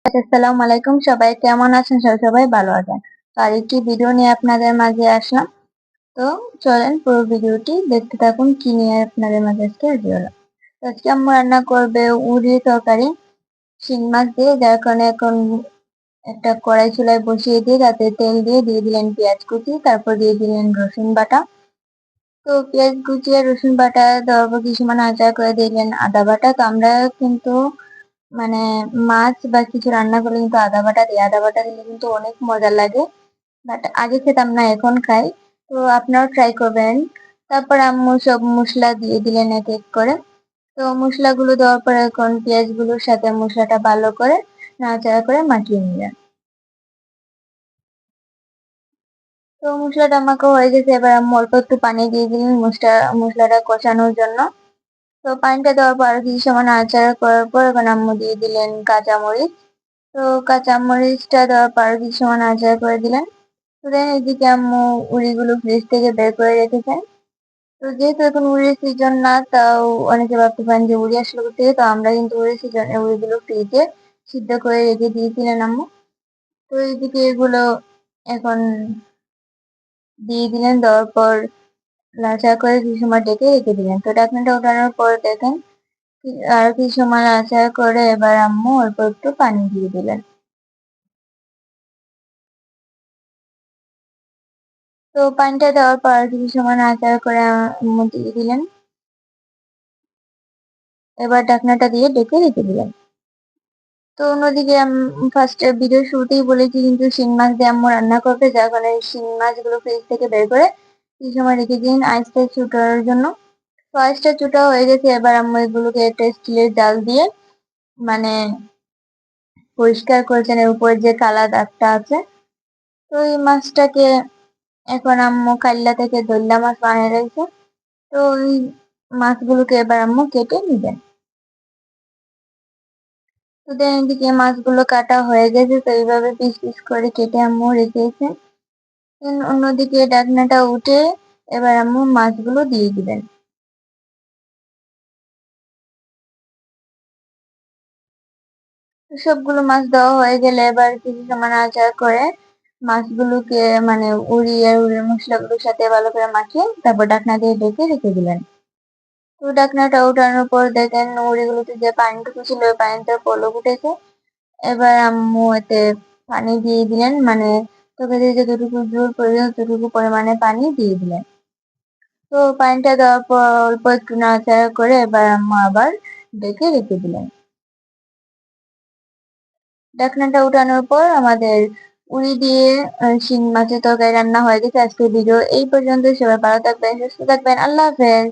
আসসালামু আলাইকুম, সবাই কেমন আছেন? সবাই ভালো আছেন। তো আরেকটি ভিডিও নিয়ে আপনাদের মাঝে আসলাম। তো চলেন পুরো ভিডিওটি দেখতে থাকুন, কি নিয়ে আপনাদের মাঝে আজকে হাজির হলাম। তো আজকে আম্মু রান্না করবে উড়ি তরকারি শিং মাছ দিয়ে, যার কারণে এখন একটা কড়াই চুলায় বসিয়ে দিয়ে তাতে তেল দিয়ে দিলেন পেঁয়াজ কুচি, তারপর দিয়ে দিলেন রসুন বাটা। তো পেঁয়াজ কুচি আর রসুন বাটা দেওয়ার পর কিছু নাড়াচাড়া করে দিলেন আদা বাটা। তো আমরা কিন্তু মানে মাছ বা কিছু রান্না করলে কিন্তু আদা বাটা দিই, আদা বাটা দিলে কিন্তু অনেক মজা লাগে। বাট আগে খেতাম না, এখন খাই। তো আপনারাও ট্রাই করবেন। তারপর আম্মু সব মশলা দিয়ে দিলেন এক এক করে। তো মশলাগুলো দেওয়ার পরে এখন পেঁয়াজগুলোর সাথে মশলাটা ভালো করে নাড়াচাড়া করে মাখিয়ে নিলেন। তো মশলাটা আমাকে হয়ে গেছে, এবার আম্মু অল্প একটু পানি দিয়ে দিলেন মশলাটা কষানোর জন্য। তো পানিটা দেওয়ার পর আরো কিছু সময় নাড়াচাড়া করার পর এখন আম্মু দিয়ে দিলেন কাঁচামরিচ। তো কাঁচামরিচটা দেওয়ার পর আরো কিছু সময় নাড়াচাড়া করে দিলেন। তো দেন এদিকে আম্মু উড়িগুলো ফ্রিজ থেকে বের করে রেখেছেন। তো যেহেতু এখন উড়ির সিজন না, তাও অনেকে ভাবতে পারেন যে উড়ি আসলো কোত্থেকে, তো আমরা কিন্তু উড়ির সিজনে উড়িগুলো ফ্রিজে সিদ্ধ করে রেখে দিয়েছিলেন আম্মু। তো এইদিকে এগুলো এখন দিয়ে দিলেন, দেওয়ার পর নাড়াচাড়া করে কিছু সময় ডেকে রেখে দিলেন। তো ঢাকনাটা ওঠানোর পর দেখেন আরো কিছু সময় নাড়াচাড়া করে এবার আম্মু অল্প একটু পানি দিয়ে দিলেন। তো পানিটা দেওয়ার পর আর কিছু সময় নাড়াচাড়া করে আম্মু দিয়ে দিলেন। এবার ঢাকনাটা দিয়ে ঢেকে রেখে দিলেন। তো অন্যদিকে ফার্স্টে ভিডিওর শুরুতেই বলেছি কিন্তু শিং মাছ দিয়ে আম্মু রান্না করবে, যার কারণে শিং মাছগুলো ফ্রিজ থেকে বের করে কিছু সময় রেখে দিন আইসটা চুটার জন্য। তো আইসটা চুটা হয়ে গেছে, এবার আম্মু এগুলোকে একটা স্টিলের জাল দিয়ে মানে পরিষ্কার করেছেন এর উপরে যে কালা দাগটা আছে। তো এই মাছটাকে এখন আম্মু কাল্লা থেকে দইল্লা মাছ বানিয়ে রয়েছে। তো ওই মাছগুলোকে এবার আম্মু কেটে নিবেন। তো দেন এদিকে মাছগুলো কাটা হয়ে গেছে, তো এইভাবে পিস পিস করে কেটে আম্মু রেখেছে। দেন অন্যদিকে ঢাকনাটা উঠে এবার আম্মু মাছগুলো দিয়ে দিবেন। তো সবগুলো মাছ দেওয়া হয়ে গেলে এবার কিছু সময় নাড়াচাড়া করে মাছগুলোকে উড়ি আর উড়ির মশলাগুলোর সাথে ভালো করে মাখিয়ে তারপর ঢাকনা দিয়ে ঢেকে রেখে দিলেন। তো ঢাকনাটা উঠানোর পর দেখেন উড়িগুলোতে যে পানিটুকু ছিল ওই পানিটা পলক উঠেছে। এবার আম্মু এতে পানি দিয়ে দিলেন, তরকারিতে যতটুকু ঝোল প্রয়োজন ততটুকু পরিমাণে পানি দিয়ে দিলেন। তো পানিটা দেওয়ার পর অল্প একটু নাড়াচাড়া করে এবার আম্মু আবার ঢেকে রেখে দিলেন। ঢাকনাটা উঠানোর পর আমাদের উড়ি দিয়ে শিং মাছের তরকারি রান্না হয়ে গেছে। আজকের ভিডিও এই পর্যন্ত। সবাই ভালো থাকবেন, সুস্থ থাকবেন। আল্লাহ হাফেজ।